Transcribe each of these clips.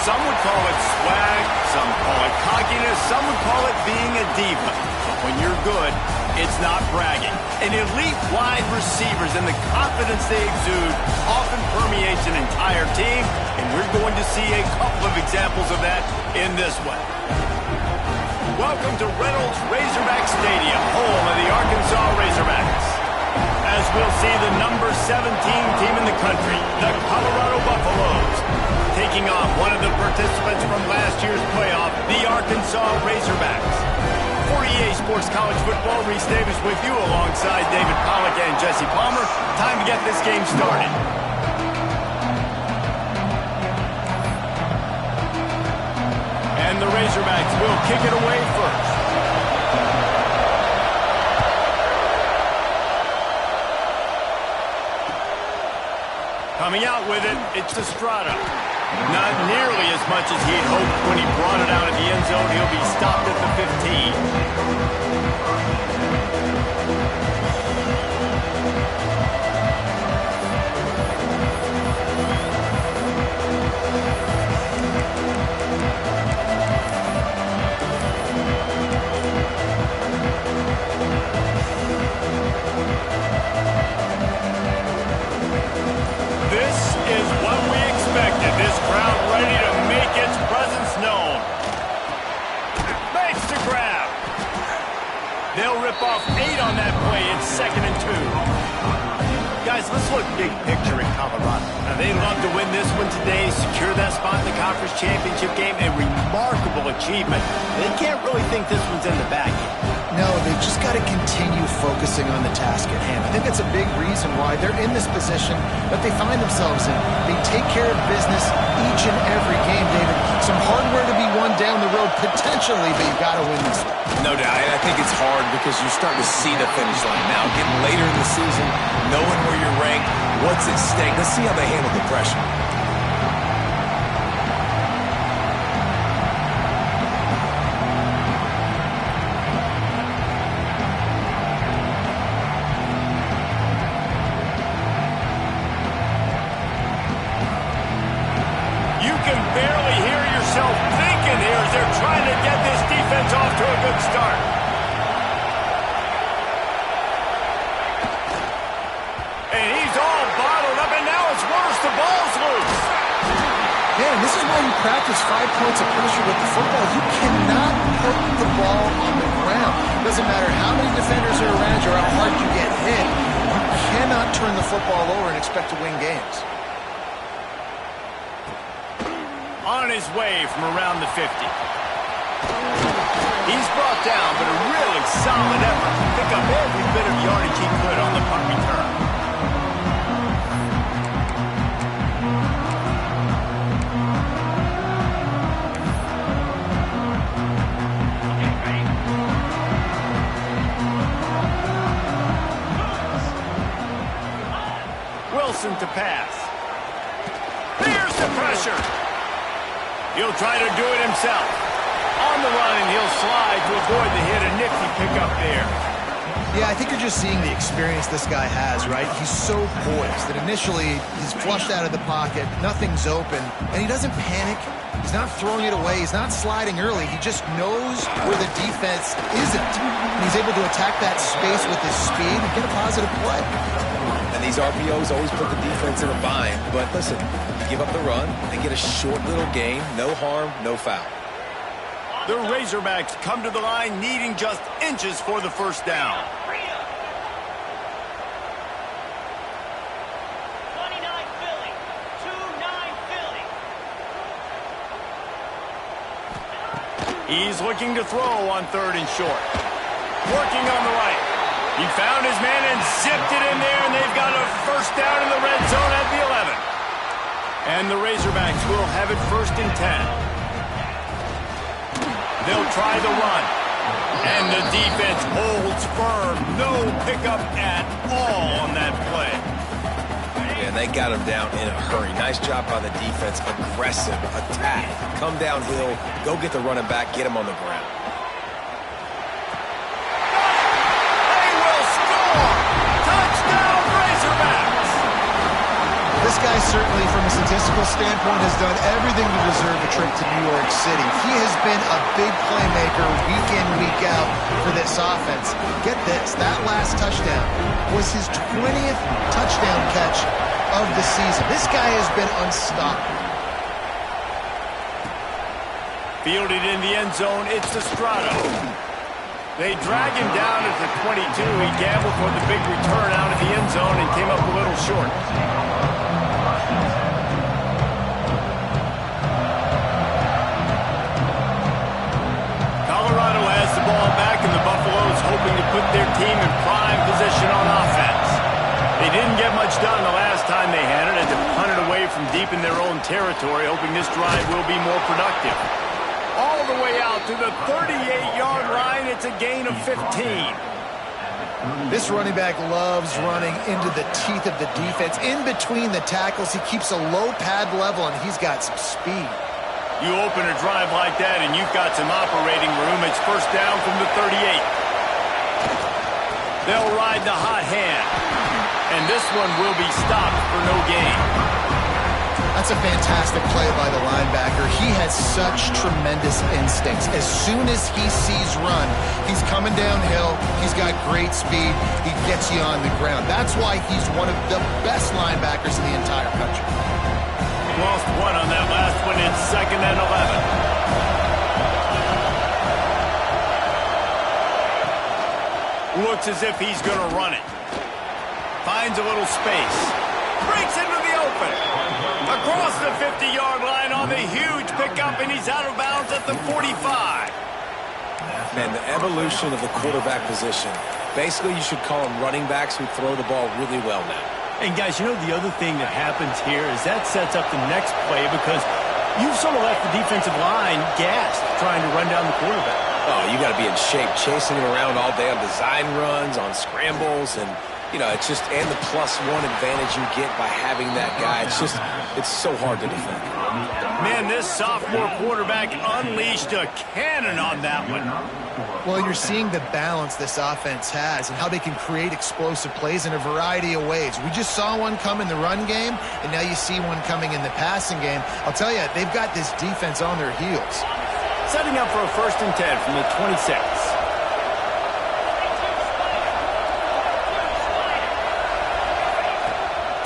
Some would call it swag, some call it cockiness, some would call it being a diva. But when you're good, it's not bragging. And elite wide receivers and the confidence they exude often permeates an entire team, and we're going to see a couple of examples of that in this one. Welcome to Reynolds Razorback Stadium, home of the Arkansas Razorbacks. As we'll see the number 17 team in the country, the Colorado Buffaloes, taking on one of the participants from last year's playoff, the Arkansas Razorbacks. For EA Sports College Football, Reese Davis with you alongside David Pollack and Jesse Palmer. Time to get this game started. And the Razorbacks will kick it away first. Coming out with it, it's Estrada. Not nearly as much as he'd hoped when he brought it out of the end zone. He'll be stopped at the 15. This crowd ready to make its presence known. Makes the grab. They'll rip off 8 on that play. It's 2nd and 2. Guys, let's look big picture in Colorado. Now, they love to win this one today, secure that spot in the conference championship game, a remarkable achievement. They can't really think this one's in the bag yet. No, they've just got to continue focusing on the task at hand. I think that's a big reason why they're in this position that they find themselves in. They take care of business each and every game, David. Some hardware to be won down the road potentially, but you've got to win this one. No doubt. I think it's hard because you're starting to see the finish line now. Getting later in the season, knowing where you're ranked, what's at stake. Let's see how they handle the pressure. Practice 5 points of pressure with the football. You cannot put the ball on the ground. Doesn't matter how many defenders are around you or how hard you get hit. You cannot turn the football over and expect to win games. On his way from around the 50. He's brought down, but a really solid effort to pick up every bit of yardage he could on the punt return. To pass. There's the pressure. He'll try to do it himself. On the run, and he'll slide to avoid the hit. A nifty pickup there. Yeah, I think you're just seeing the experience this guy has, right? He's so poised that initially he's flushed out of the pocket, nothing's open, and he doesn't panic. He's not throwing it away. He's not sliding early. He just knows where the defense isn't. And he's able to attack that space with his speed and get a positive play. And these RPOs always put the defense in a bind. But listen, you give up the run, they get a short little gain, no harm, no foul. The Razorbacks come to the line needing just inches for the first down. He's looking to throw on 3rd and short. Working on the right. He found his man and zipped it in there, and they've got a first down in the red zone at the 11. And the Razorbacks will have it 1st and 10. They'll try the run. And the defense holds firm. No pickup at all on that play. And they got him down in a hurry. Nice job by the defense. Aggressive attack. Come downhill. Go get the running back. Get him on the ground. This guy certainly, from a statistical standpoint, has done everything to deserve a trip to New York City. He has been a big playmaker week in, week out for this offense. Get this, that last touchdown was his 20th touchdown catch of the season. This guy has been unstoppable. Fielded in the end zone, it's Estrada. They drag him down at the 22. He gambled for the big return out of the end zone and came up a little short. Colorado has the ball back, and the Buffaloes hoping to put their team in prime position on offense. They didn't get much done the last time they had it, and to punt it away from deep in their own territory, hoping this drive will be more productive. All the way out to the 38-yard line. It's a gain of 15. This running back loves running into the teeth of the defense. In between the tackles, he keeps a low pad level, and he's got some speed. You open a drive like that, and you've got some operating room. It's first down from the 38. They'll ride the hot hand, and this one will be stopped for no gain. That's a fantastic play by the linebacker. He has such tremendous instincts. As soon as he sees run, he's coming downhill. He's got great speed. He gets you on the ground. That's why he's one of the best linebackers in the entire country. Lost one on that last one. It's 2nd and 11. Looks as if he's going to run it. Finds a little space. Breaks into the open. Across the 50-yard line on the huge pickup, and he's out of bounds at the 45. Man, the evolution of the quarterback position. Basically, you should call them running backs who throw the ball really well now. And, guys, you know the other thing that happens here is that sets up the next play because you've sort of left the defensive line gassed trying to run down the quarterback. Oh, you got to be in shape, chasing him around all day on design runs, on scrambles, and you know, it's just, and the +1 advantage you get by having that guy. It's just, it's so hard to defend. Man, this sophomore quarterback unleashed a cannon on that one. Well, you're seeing the balance this offense has and how they can create explosive plays in a variety of ways. We just saw one come in the run game, and now you see one coming in the passing game. I'll tell you, they've got this defense on their heels. Setting up for a 1st and 10 from the 26.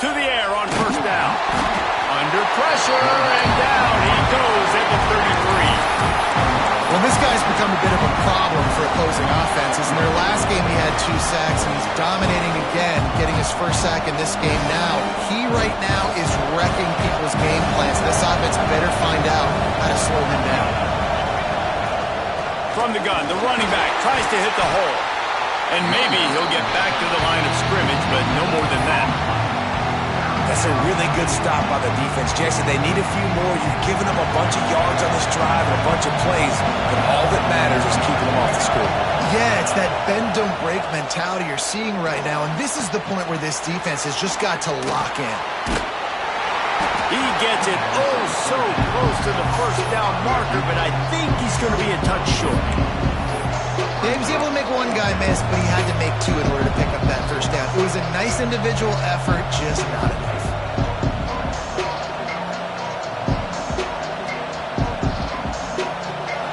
To the air on 1st down. Under pressure, and down he goes at the 33. Well, this guy's become a bit of a problem for opposing offenses. In their last game, he had 2 sacks, and he's dominating again, getting his 1st sack in this game now. He right now is wrecking people's game plans. This offense better find out how to slow him down. From the gun, the running back tries to hit the hole. And maybe he'll get back to the line of scrimmage, but no more than that. That's a really good stop by the defense. Jason, they need a few more. You've given them a bunch of yards on this drive and a bunch of plays, but all that matters is keeping them off the score. Yeah, it's that bend, don't break mentality you're seeing right now, and this is the point where this defense has just got to lock in. He gets it oh so close to the 1st down marker, but I think he's going to be a touch short. Yeah, he was able to make one guy miss, but he had to make 2 in order to pick up that 1st down. It was a nice individual effort, just not enough.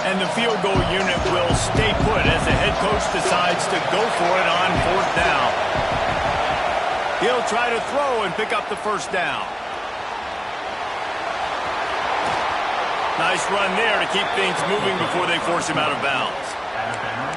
And the field goal unit will stay put as the head coach decides to go for it on 4th down. He'll try to throw and pick up the 1st down. Nice run there to keep things moving before they force him out of bounds.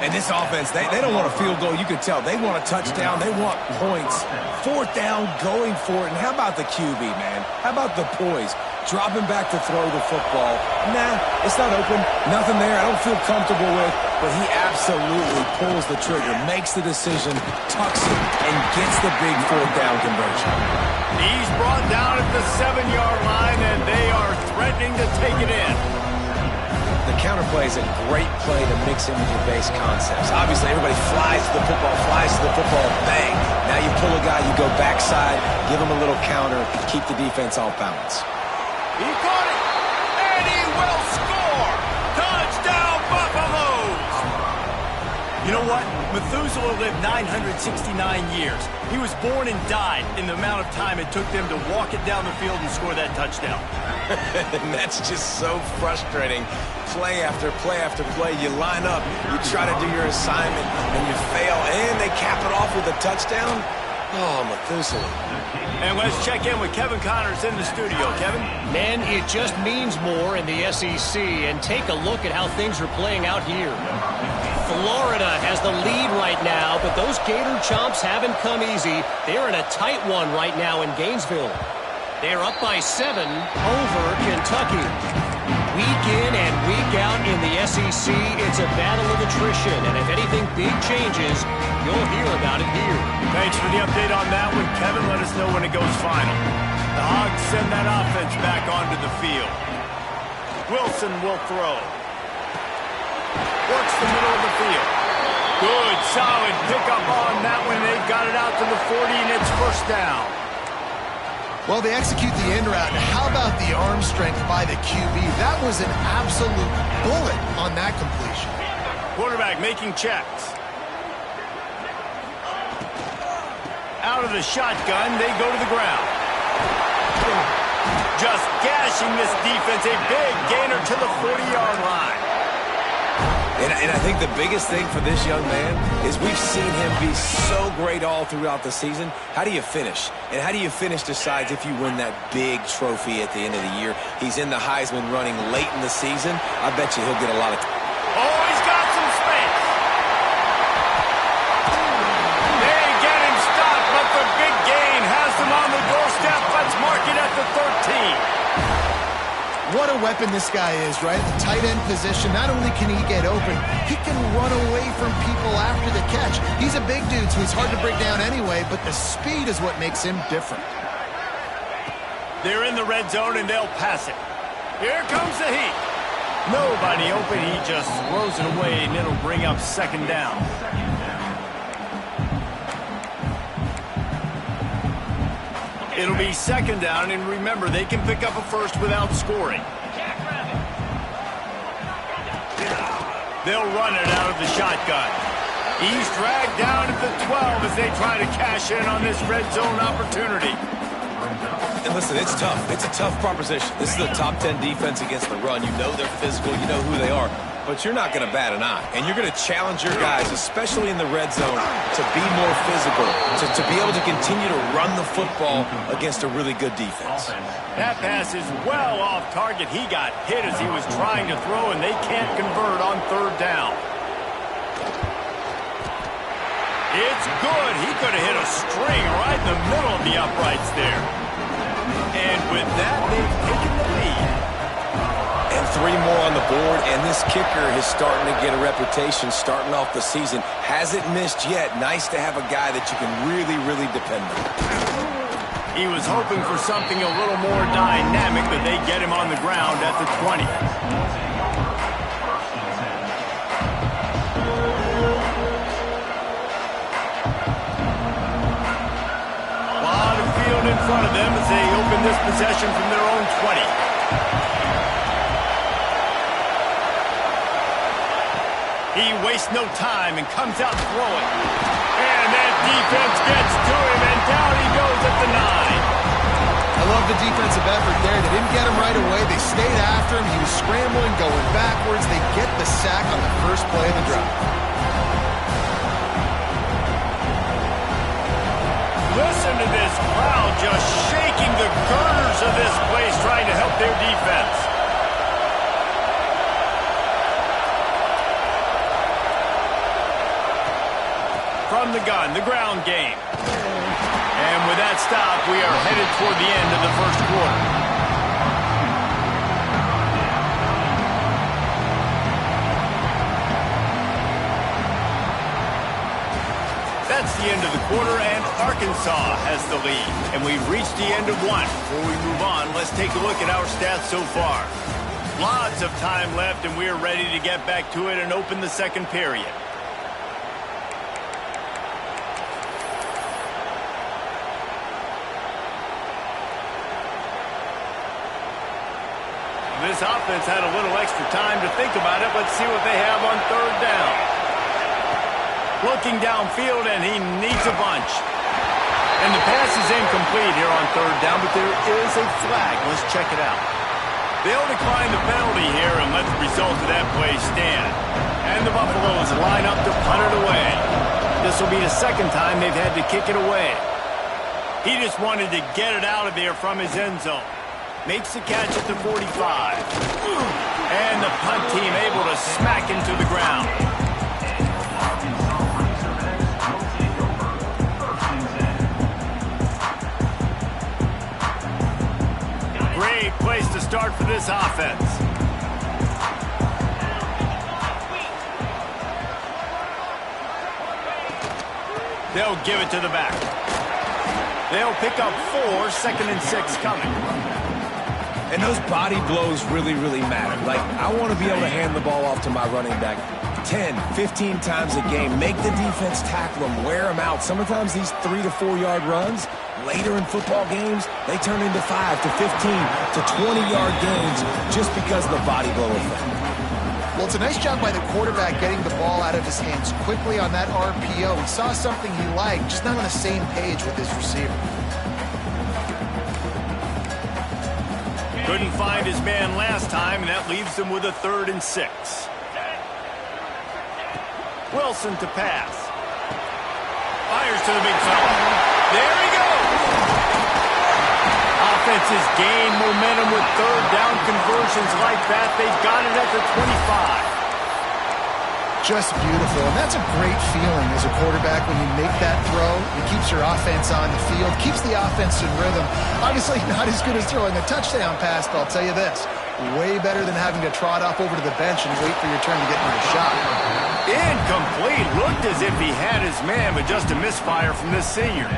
And this offense, they don't want a field goal. You can tell. They want a touchdown. They want points. 4th down, going for it. And how about the QB, man? How about the poise? Dropping back to throw the football. Nah, it's not open. Nothing there I don't feel comfortable with. But he absolutely pulls the trigger, makes the decision, tucks it, and gets the big 4th down conversion. He's brought down at the 7-yard line, and they are threatening to take it in. The counterplay is a great play to mix in with your base concepts. Obviously, everybody flies to the football, bang. Now you pull a guy, you go backside, give him a little counter, keep the defense off balance. He caught it, and he will score. Touchdown, Buffaloes. You know what? Methuselah lived 969 years. He was born and died in the amount of time it took them to walk it down the field and score that touchdown. And that's just so frustrating. Play after play after play, you line up, you try to do your assignment, and you fail, and they cap it off with a touchdown? Oh, Methuselah. And let's check in with Kevin Connors in the studio. Kevin? Man, it just means more in the SEC, and take a look at how things are playing out here. Florida has the lead right now, but those Gator Chomps haven't come easy. They're in a tight one right now in Gainesville. They're up by 7 over Kentucky. Week in and week out in the SEC, it's a battle of attrition, and if anything big changes, you'll hear about it here. Thanks for the update on that one, Kevin. Let us know when it goes final. The Hogs send that offense back onto the field. Wilson will throw. Works the middle of the field. Good, solid pickup on that one. They've got it out to the 40, and it's first down. Well, they execute the in route. How about the arm strength by the QB? That was an absolute bullet on that completion. Quarterback making checks. Out of the shotgun, they go to the ground. Just gashing this defense. A big gainer to the 40-yard line. And I think the biggest thing for this young man is we've seen him be so great all throughout the season. How do you finish? And how do you finish decides if you win that big trophy at the end of the year. He's in the Heisman running late in the season. I bet you he'll get a lot of... Oh, he's got some space. They get him stopped, but the big gain has them on the doorstep. Let's mark it at the 13. What a weapon this guy is, right? The tight end position, not only can he get open, he can run away from people after the catch. He's a big dude, so he's hard to break down anyway, but the speed is what makes him different. They're in the red zone, and they'll pass it. Here comes the heat. Nobody open. He just throws it away, and it'll bring up second down. It'll be second down, and remember, they can pick up a first without scoring. They'll run it out of the shotgun. He's dragged down at the 12 as they try to cash in on this red zone opportunity. And listen, it's tough. It's a tough proposition. This is a top 10 defense against the run. You know they're physical. You know who they are. But you're not going to bat an eye. And you're going to challenge your guys, especially in the red zone, to be more physical, to be able to continue to run the football against a really good defense. That pass is well off target. He got hit as he was trying to throw, and they can't convert on third down. It's good. He could have hit a string right in the middle of the uprights there. And with that, they've taken the lead. And 3 more on the board, and this kicker is starting to get a reputation starting off the season. Hasn't missed yet. Nice to have a guy that you can really, really depend on. He was hoping for something a little more dynamic, but they get him on the ground at the 20. Lot of field in front of them as they open this possession from their own 20. He wastes no time and comes out throwing. And that defense gets to him, and down he goes at the 9. I love the defensive effort there. They didn't get him right away. They stayed after him. He was scrambling, going backwards. They get the sack on the first play of the drive. Listen to this crowd just shaking the girders of this place, trying to help their defense. From the gun, the ground game. And with that stop, we are headed toward the end of the first quarter. That's the end of the quarter, and Arkansas has the lead. And we've reached the end of one. Before we move on, let's take a look at our stats so far. Lots of time left, and we are ready to get back to it and open the second period. This offense had a little extra time to think about it. Let's see what they have on third down. Looking downfield, and he needs a bunch. And the pass is incomplete here on third down, but there is a flag. Let's check it out. They'll decline the penalty here and let the result of that play stand. And the Buffaloes line up to punt it away. This will be the second time they've had to kick it away. He just wanted to get it out of there from his end zone. Makes the catch at the 45. And the punt team able to smack him to the ground. Great place to start for this offense. They'll give it to the back. They'll pick up 4, 2nd and 6 coming. And those body blows really, really matter. Like, I want to be able to hand the ball off to my running back 10, 15 times a game. Make the defense tackle them, wear them out. Sometimes these 3 to 4 yard runs, later in football games, they turn into 5 to 15 to 20-yard gains just because of the body blow effect. Well, it's a nice job by the quarterback getting the ball out of his hands quickly on that RPO. He saw something he liked, just not on the same page with his receiver. Couldn't find his man last time, and that leaves him with a 3rd and 6. Wilson to pass. Fires to the big fella. There he goes. Offenses gain momentum with third down conversions like that. They've got it at the 25. Just beautiful, and that's a great feeling as a quarterback when you make that throw. It keeps your offense on the field, keeps the offense in rhythm. Obviously not as good as throwing a touchdown pass, but I'll tell you this, way better than having to trot off over to the bench and wait for your turn to get another shot. Incomplete. Looked as if he had his man, but just a misfire from this senior.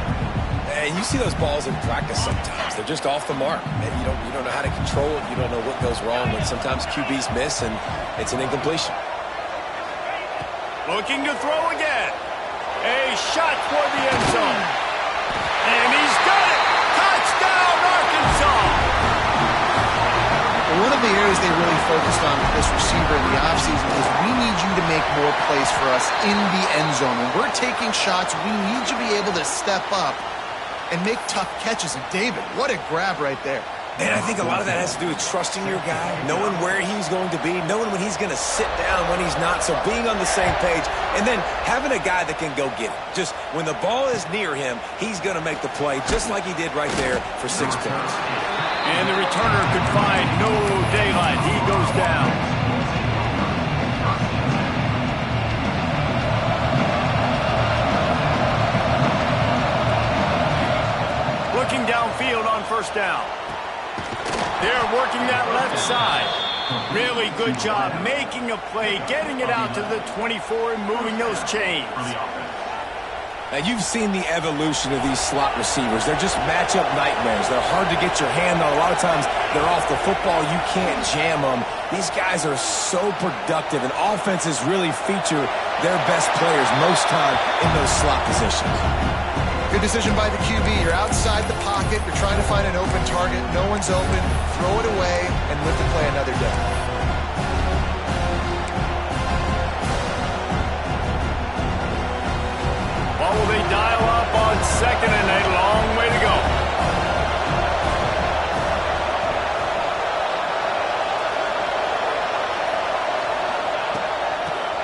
And you see those balls in practice sometimes. They're just off the mark. And you don't know how to control it. You don't know what goes wrong. But sometimes QBs miss, and it's an incompletion. Looking to throw again. A shot toward the end zone. And he's got it. Touchdown, Arkansas. One of the areas they really focused on with this receiver in the offseason is we need you to make more plays for us in the end zone. When we're taking shots, we need you to be able to step up and make tough catches. And David, what a grab right there. And I think a lot of that has to do with trusting your guy, knowing where he's going to be, knowing when he's going to sit down, when he's not, so being on the same page, and then having a guy that can go get it. Just when the ball is near him, he's going to make the play, just like he did right there for 6 points. And the returner could find no daylight. He goes down. Looking downfield on 1st down. They're working that left side. Really good job making a play, getting it out to the 24 and moving those chains. Now, you've seen the evolution of these slot receivers. They're just matchup nightmares. They're hard to get your hand on. A lot of times, they're off the football. You can't jam them. These guys are so productive, and offenses really feature their best players most time in those slot positions. Good decision by the QB. You're outside the pocket. You're trying to find an open target. No one's open. Throw it away and live to play another day. What will they dial up on 2nd and a long way to go?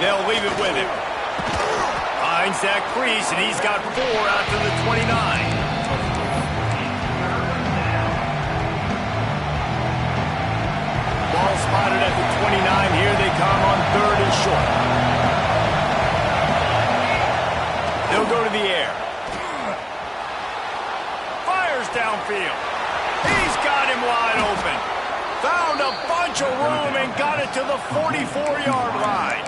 They'll leave it with him. Finds that crease, and he's got 4 out to the 29. Ball spotted at the 29. Here they come on 3rd and short. They'll go to the air. Fires downfield. He's got him wide open. Found a bunch of room and got it to the 44-yard line.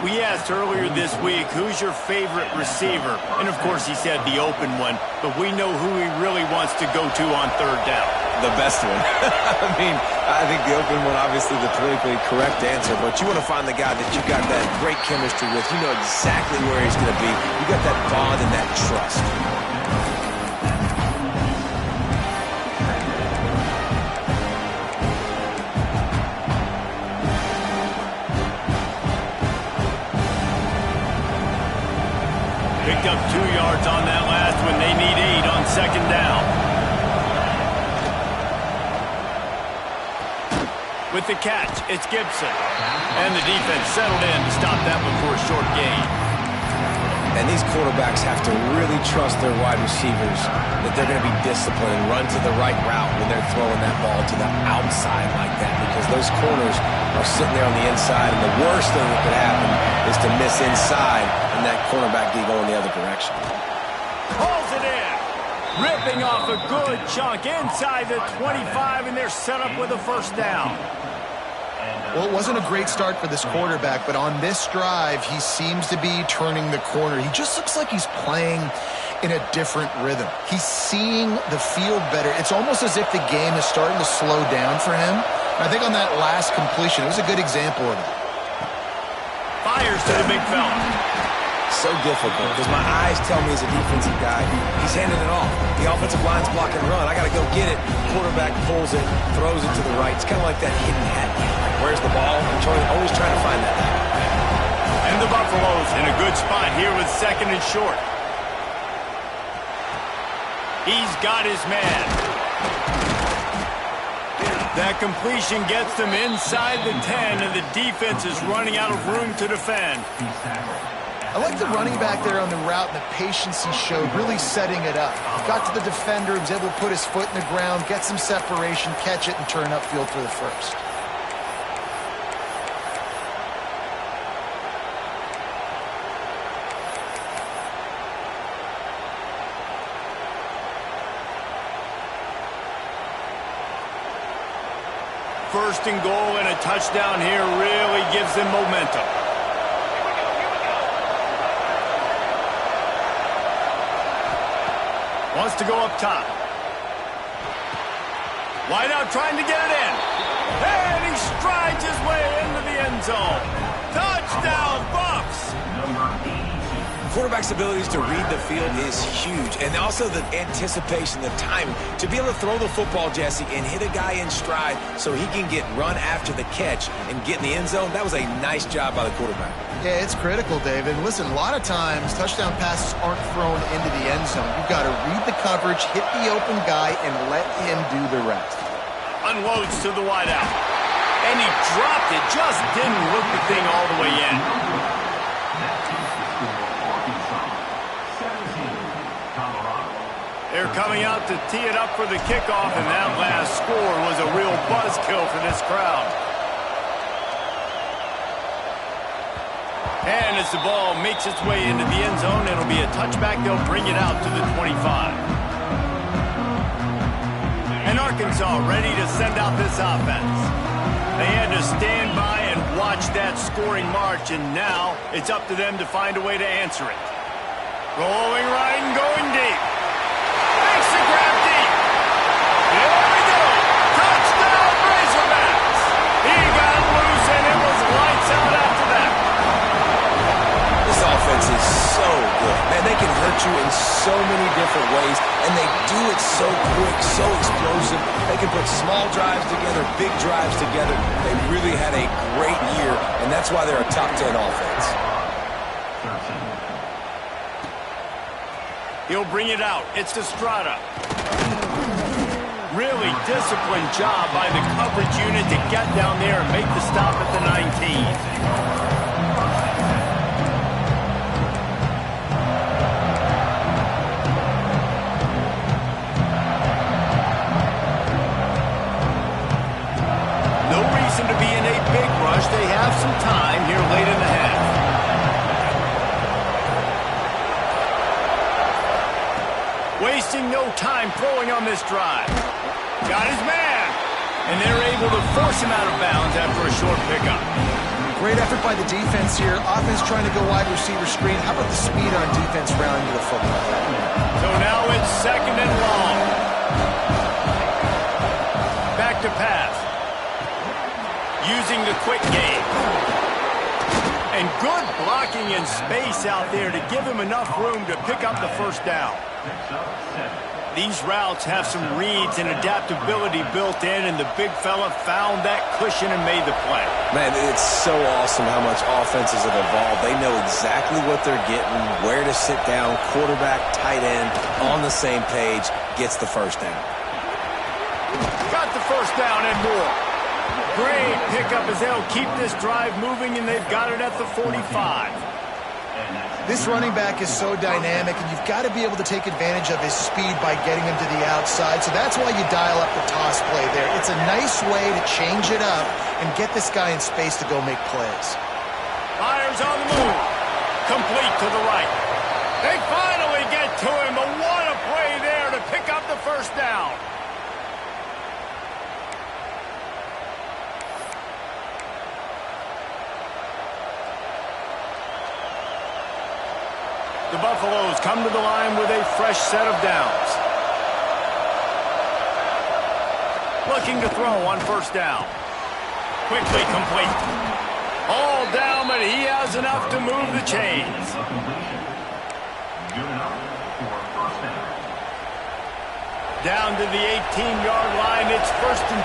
We asked earlier this week, who's your favorite receiver? And, of course, he said the open one, but we know who he really wants to go to on 3rd down. The best one. I mean, I think the open one, obviously the politically correct answer, but you want to find the guy that you got that great chemistry with. You know exactly where he's going to be. You got that bond and that trust. yards on that last one. They need 8 on second down. With the catch, it's Gibson. And the defense settled in to stop that one for a short gain. And these quarterbacks have to really trust their wide receivers that they're going to be disciplined and run to the right route when they're throwing that ball to the outside like that, because those corners are sitting there on the inside, and the worst thing that could happen is to miss inside and that cornerback D going the other direction. Pulls it in. Ripping off a good chunk inside the 25, and they're set up with a first down. Well, it wasn't a great start for this quarterback, but on this drive, he seems to be turning the corner. He just looks like he's playing in a different rhythm. He's seeing the field better. It's almost as if the game is starting to slow down for him. And I think on that last completion, it was a good example of it. Fires to the big fella. So difficult because my eyes tell me as a defensive guy, he's handing it off. The offensive line's blocking run. I got to go get it. Quarterback pulls it, throws it to the right. It's kind of like that hidden hat. Like, where's the ball? I'm always trying to find that. And the Buffaloes in a good spot here with second and short. He's got his man. That completion gets them inside the 10, and the defense is running out of room to defend. I like the running back there on the route and the patience he showed, really setting it up. Got to the defender, was able to put his foot in the ground, get some separation, catch it, and turn upfield for the first. First and goal and a touchdown here really gives them momentum. Wants to go up top. Wide out trying to get it in. And he strides his way into the end zone. Touchdown, Buffs! Quarterback's abilities to read the field is huge. And also the anticipation, the timing. To be able to throw the football, Jesse, and hit a guy in stride so he can get run after the catch and get in the end zone, that was a nice job by the quarterback. Yeah, it's critical, David. Listen, a lot of times touchdown passes aren't thrown into the end zone. You've got to read the coverage, hit the open guy, and let him do the rest. Unloads to the wideout. And he dropped it, just didn't look the thing all the way in. They're coming out to tee it up for the kickoff, and that last score was a real buzzkill for this crowd. And as the ball makes its way into the end zone, it'll be a touchback. They'll bring it out to the 25. And Arkansas ready to send out this offense. They had to stand by and watch that scoring march, and now it's up to them to find a way to answer it. Rolling right and going deep. Makes the grab deep. There we go. Touchdown, Razorbacks. He got loose, and it was lights out after that. This offense is so good. Man, they can hurt you in so many different ways, and they do it so quick, so explosive. They can put small drives together, big drives together. They really had a great year, and that's why they're a top 10 offense. He'll bring it out. It's Estrada. Really disciplined job by the coverage unit to get down there and make the stop at the 19. No reason to be in a big rush. They have some time here late in the half. Wasting no time throwing on this drive. Got his man. And they're able to force him out of bounds after a short pickup. Great effort by the defense here. Offense trying to go wide receiver screen. How about the speed on defense rounding to the football? So now it's second and long. Back to pass. Using the quick game. And good blocking in space out there to give him enough room to pick up the first down. These routes have some reads and adaptability built in, and the big fella found that cushion and made the play. Man, it's so awesome how much offenses have evolved. They know exactly what they're getting, where to sit down, quarterback, tight end, on the same page, gets the first down. Got the first down and more. Great pickup as they'll keep this drive moving, and they've got it at the 45. This running back is so dynamic, and you've got to be able to take advantage of his speed by getting him to the outside. So that's why you dial up the toss play there. It's a nice way to change it up and get this guy in space to go make plays. Fires on the move. Complete to the right. They finally get to him, but what a play there to pick up the first down. The Buffaloes come to the line with a fresh set of downs. Looking to throw on first down. Quickly complete. All down, but he has enough to move the chains. Down to the 18-yard line, it's 1st and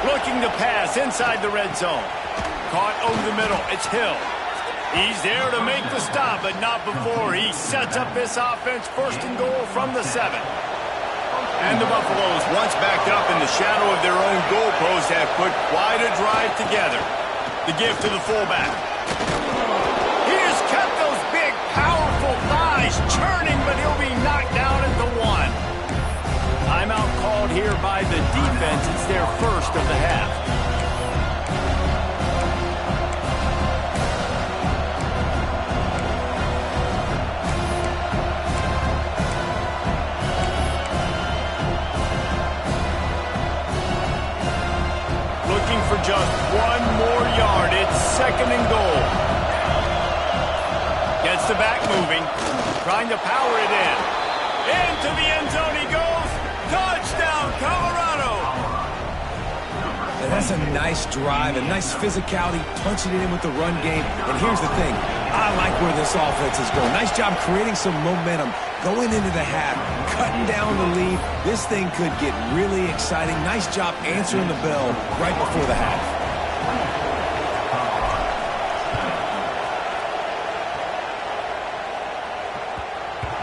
10. Looking to pass inside the red zone. Caught over the middle. It's Hill. He's there to make the stop, but not before he sets up this offense 1st and goal from the 7. And the Buffaloes, once backed up in the shadow of their own goalpost, have put quite a drive together. The give to the fullback. He has kept those big, powerful thighs churning, but he'll be knocked down at the 1. Timeout called here by the defense. It's their first of the half. For just 1 more yard. It's 2nd and goal. Gets the back moving. Trying to power it in. Into the end zone he goes. Touchdown, Colorado. And that's a nice drive, a nice physicality, punching it in with the run game. And here's the thing. I like where this offense is going. Nice job creating some momentum. Going into the half, cutting down the lead. This thing could get really exciting. Nice job answering the bell right before the half.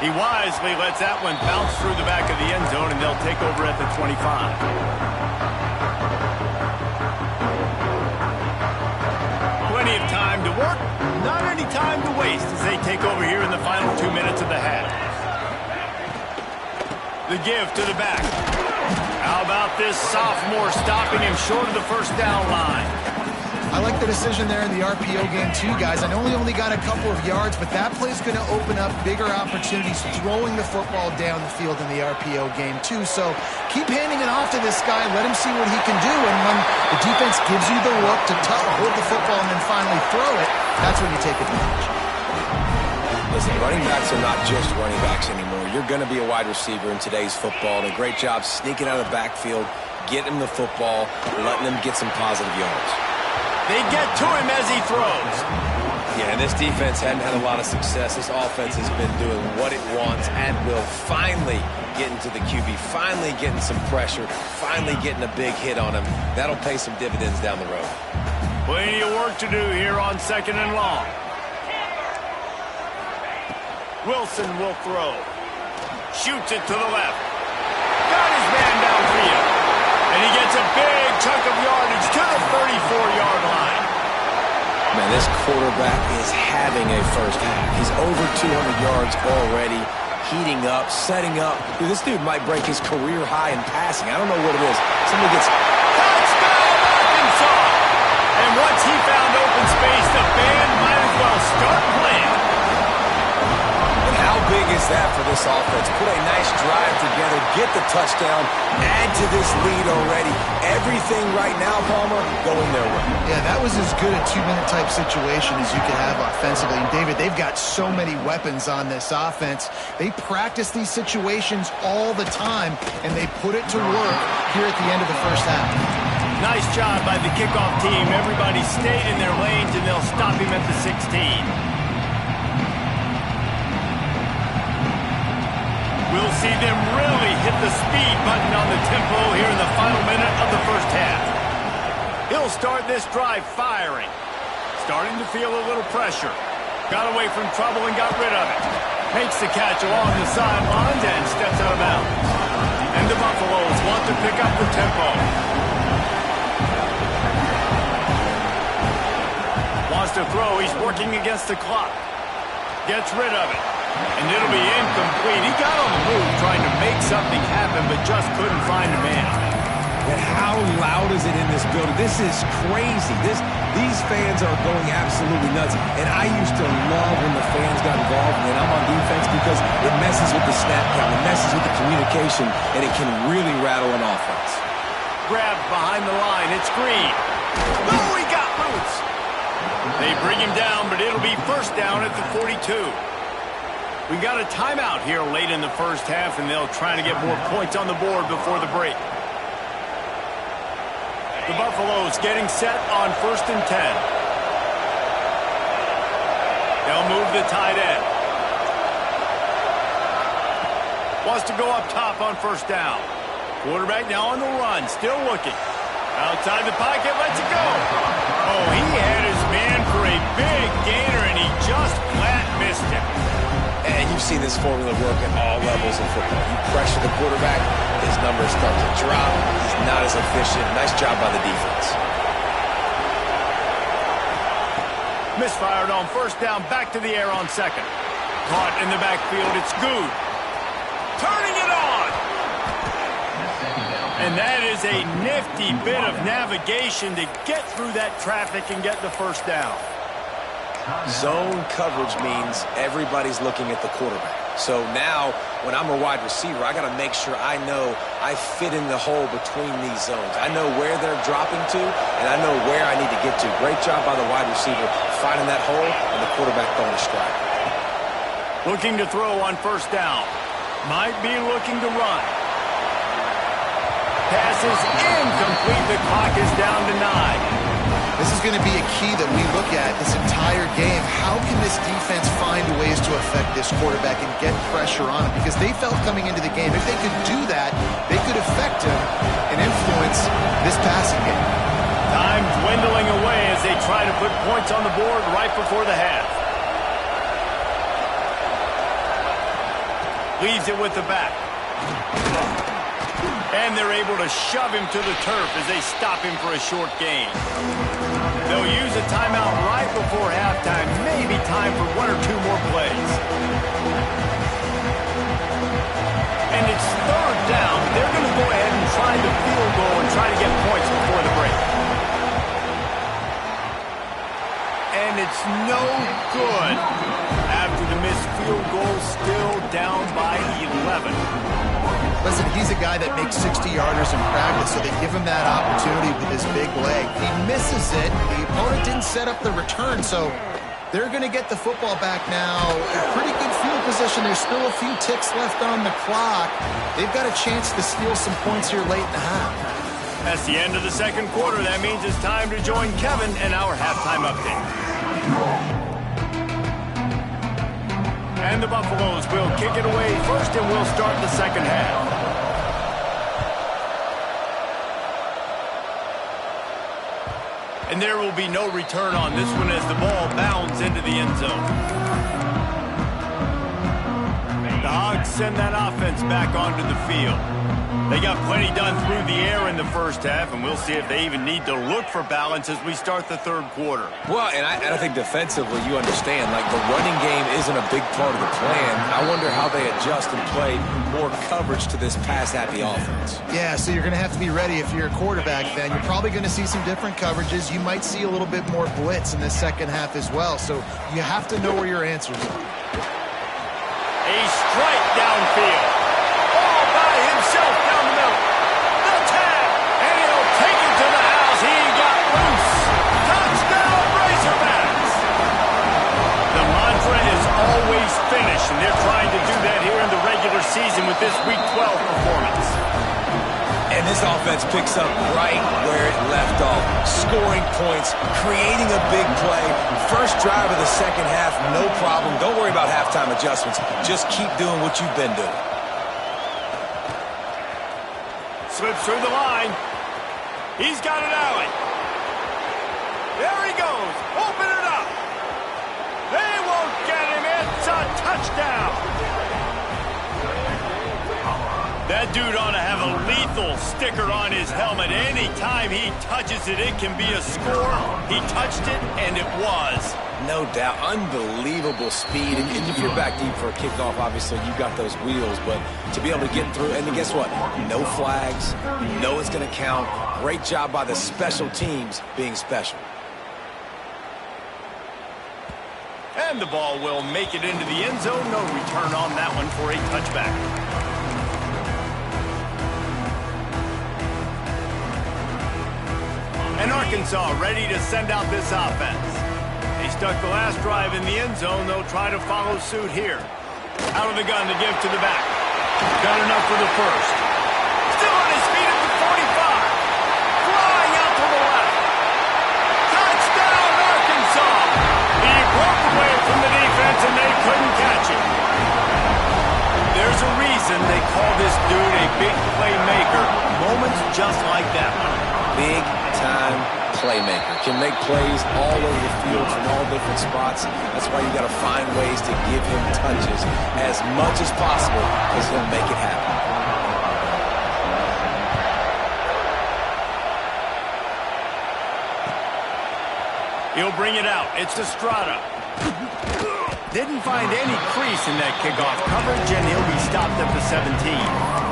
He wisely lets that one bounce through the back of the end zone, and they'll take over at the 25. Plenty of time to work, not any time to waste as they take over here in the final 2 minutes of the half. The give to the back. How about this sophomore stopping him short of the first down line? I like the decision there in the RPO game too, guys. I know he only got a couple of yards, but that play's going to open up bigger opportunities throwing the football down the field in the RPO game too. So keep handing it off to this guy. Let him see what he can do. And when the defense gives you the look to hold the football and then finally throw it, that's when you take advantage. Listen, running backs are not just running backs anymore. You're going to be a wide receiver in today's football. And a great job sneaking out of the backfield, getting him the football, letting him get some positive yards. They get to him as he throws. Yeah, and this defense hadn't had a lot of success. This offense has been doing what it wants and will finally getting to the QB, finally getting some pressure, finally getting a big hit on him. That'll pay some dividends down the road. Plenty of work to do here on 2nd and long. Wilson will throw. Shoots it to the left. Got his man downfield. And he gets a big chunk of yardage to the 34-yard line. Man, this quarterback is having a first half. He's over 200 yards already, heating up, setting up. Dude, this dude might break his career high in passing. I don't know what it is. Somebody gets... Touchdown, Arkansas! And once he found open space, the band might as well start playing. And how big is that for this offense? Put a nice drive together, get the touchdown, add to this lead already. Everything right now, Palmer, going their way. Yeah, that was as good a 2-minute type situation as you could have offensively. And David, they've got so many weapons on this offense. They practice these situations all the time, and they put it to work here at the end of the first half. Nice job by the kickoff team. Everybody stayed in their lanes, and they'll stop him at the 16. speed button on the tempo here in the final minute of the first half. He'll start this drive firing. Starting to feel a little pressure. Got away from trouble and got rid of it. Makes the catch along the sidelines and steps out of bounds. And the Buffaloes want to pick up the tempo. Wants to throw. He's working against the clock. Gets rid of it. And it'll be incomplete. He got on the move trying to make something happen, but just couldn't find a man. And how loud is it in this building? This is crazy. These fans are going absolutely nuts. And I used to love when the fans got involved when I'm on defense because it messes with the snap count, it messes with the communication, and it can really rattle an offense. Grabbed behind the line. It's Green. Oh, he got loose. They bring him down, but it'll be first down at the 42. We got a timeout here late in the first half, and they'll try to get more points on the board before the break. The Buffaloes getting set on 1st and 10. They'll move the tight end. Wants to go up top on 1st down. Quarterback now on the run, still looking. Outside the pocket, lets it go. Oh, he had his man for a big gainer, and he just flat missed it. And you've seen this formula work at all levels of football. You pressure the quarterback, his numbers start to drop. He's not as efficient. Nice job by the defense. Misfired on 1st down, back to the air on 2nd. Caught in the backfield, it's Good. Turning it on! And that is a nifty bit of navigation to get through that traffic and get the 1st down. Zone coverage means everybody's looking at the quarterback. So now, when I'm a wide receiver, I got to make sure I know I fit in the hole between these zones. I know where they're dropping to, and I know where I need to get to. Great job by the wide receiver finding that hole, and the quarterback throwing a strike. Looking to throw on 1st down. Might be looking to run. Pass is incomplete. The clock is down to 9. This is going to be a key that we look at this entire game. How can this defense find ways to affect this quarterback and get pressure on him? Because they felt coming into the game, if they could do that, they could affect him and influence this passing game. Time dwindling away as they try to put points on the board right before the half. Leaves it with the back. And they're able to shove him to the turf as they stop him for a short gain. They'll use a timeout right before halftime. Maybe time for 1 or 2 more plays. And it's 3rd down. They're going to go ahead and try the field goal and try to get points before the break. And it's no good. After the missed field goal, still down by 11. Listen, he's a guy that makes 60-yarders in practice, so they give him that opportunity with his big leg. He misses it. The opponent didn't set up the return, so they're going to get the football back now. A pretty good field position. There's still a few ticks left on the clock. They've got a chance to steal some points here late in the half. That's the end of the 2nd quarter. That means it's time to join Kevin and our halftime update. And the Buffaloes will kick it away first, and we'll start the 2nd half. And there will be no return on this one as the ball bounds into the end zone. The Hogs send that offense back onto the field. They got plenty done through the air in the first half, and we'll see if they even need to look for balance as we start the 3rd quarter. Well, and I think defensively, you understand, like the running game isn't a big part of the plan. I wonder how they adjust and play more coverage to this pass-happy offense. Yeah, so you're going to have to be ready if you're a quarterback then. You're probably going to see some different coverages. You might see a little bit more blitz in the 2nd half as well, so you have to know where your answers are. A strike downfield. All by himself down the middle. The tag. And he'll take it to the house. He got loose. Touchdown, Razorbacks. The mantra is always finish, and they're trying to do that here in the regular season with this Week 12 performance. And this offense picks up right where it left off. Scoring points, creating a big play. First drive of the 2nd half, no problem. Don't worry about halftime adjustments. Just keep doing what you've been doing. slips through the line. He's got an alley. There he goes. Open it up. They won't get him. It's a touchdown. That dude ought to have a lethal sticker on his helmet. Anytime he touches it, it can be a score. He touched it, and it was. No doubt. Unbelievable speed. And if you're back deep for a kickoff, obviously, you've got those wheels. But to be able to get through, and then guess what? No flags. You know it's going to count. Great job by the special teams being special. And the ball will make it into the end zone. No return on that one for a touchback. And Arkansas ready to send out this offense. They stuck the last drive in the end zone. They'll try to follow suit here. Out of the gun to give to the back. Got enough for the first. Still on his feet at the 45. Flying out to the left. Touchdown, Arkansas. He broke away from the defense and they couldn't catch him. There's a reason they call this dude a big playmaker. Moments just like that one. Big-time playmaker. Can make plays all over the field from all different spots. That's why you got to find ways to give him touches as much as possible because he'll make it happen. He'll bring it out. It's Estrada. Didn't find any crease in that kickoff coverage, and he'll be stopped at the 17.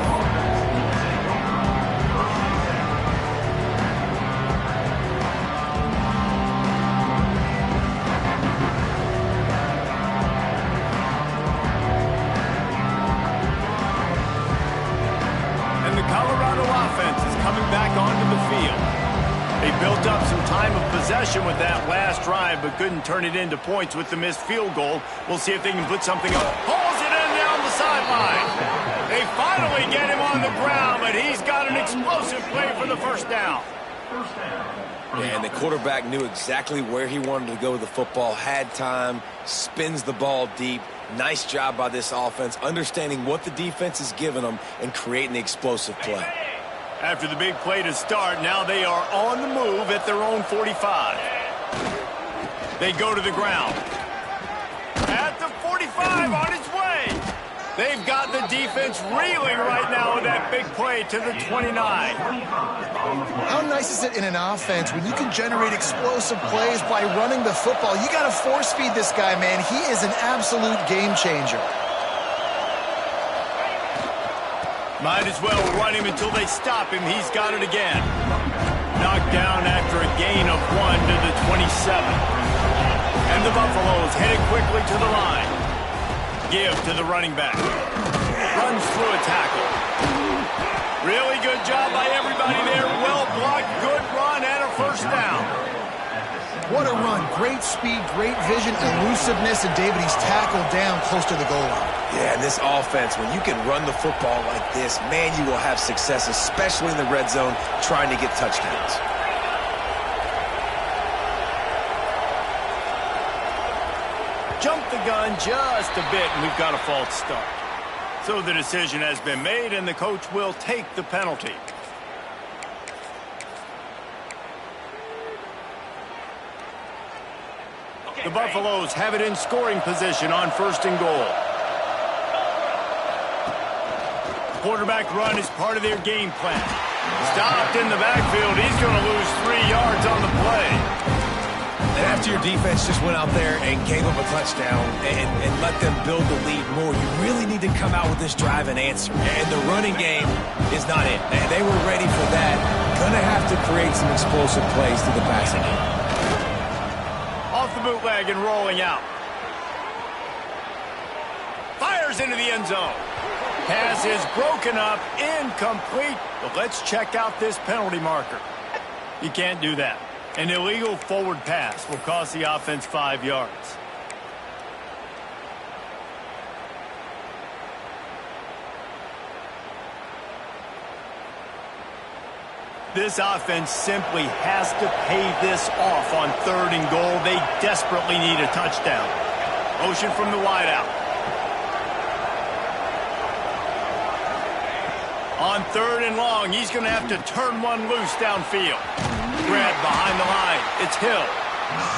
They built up some time of possession with that last drive, but couldn't turn it into points with the missed field goal. We'll see if they can put something up. Hauls it in down the sideline. They finally get him on the ground, but he's got an explosive play for the first down. And the quarterback knew exactly where he wanted to go with the football, had time, spins the ball deep. Nice job by this offense, understanding what the defense is giving them and creating the explosive play. After the big play to start, now they are on the move at their own 45. They go to the ground. At the 45, on its way. They've got the defense reeling right now with that big play to the 29. How nice is it in an offense when you can generate explosive plays by running the football? You got to force feed this guy, man. He is an absolute game changer. Might as well run him until they stop him. He's got it again. Knocked down after a gain of 1 to the 27. And the Buffaloes headed quickly to the line. Give to the running back. Runs through a tackle. Really good job by everybody there. Well blocked, good run, and a first down. What a run. Great speed, great vision, elusiveness, and David, he's tackled down close to the goal line. Yeah, this offense, when you can run the football like this, man, you will have success, especially in the red zone, trying to get touchdowns. Jump the gun just a bit, and we've got a false start. So the decision has been made, and the coach will take the penalty. The Buffaloes have it in scoring position on 1st and goal. Quarterback run is part of their game plan. Stopped in the backfield. He's going to lose 3 yards on the play. And after your defense just went out there and gave up a touchdown and let them build the lead more, you really need to come out with this drive and answer. And the running game is not it. And they were ready for that. Going to have to create some explosive plays to the passing game. Off the bootleg and rolling out. Fires into the end zone. Pass is broken up, incomplete. But let's check out this penalty marker. You can't do that. An illegal forward pass will cost the offense 5 yards. This offense simply has to pay this off on 3rd and goal. They desperately need a touchdown. Motion from the wideout. On 3rd and long. He's going to have to turn one loose downfield. Grab behind the line. It's Hill.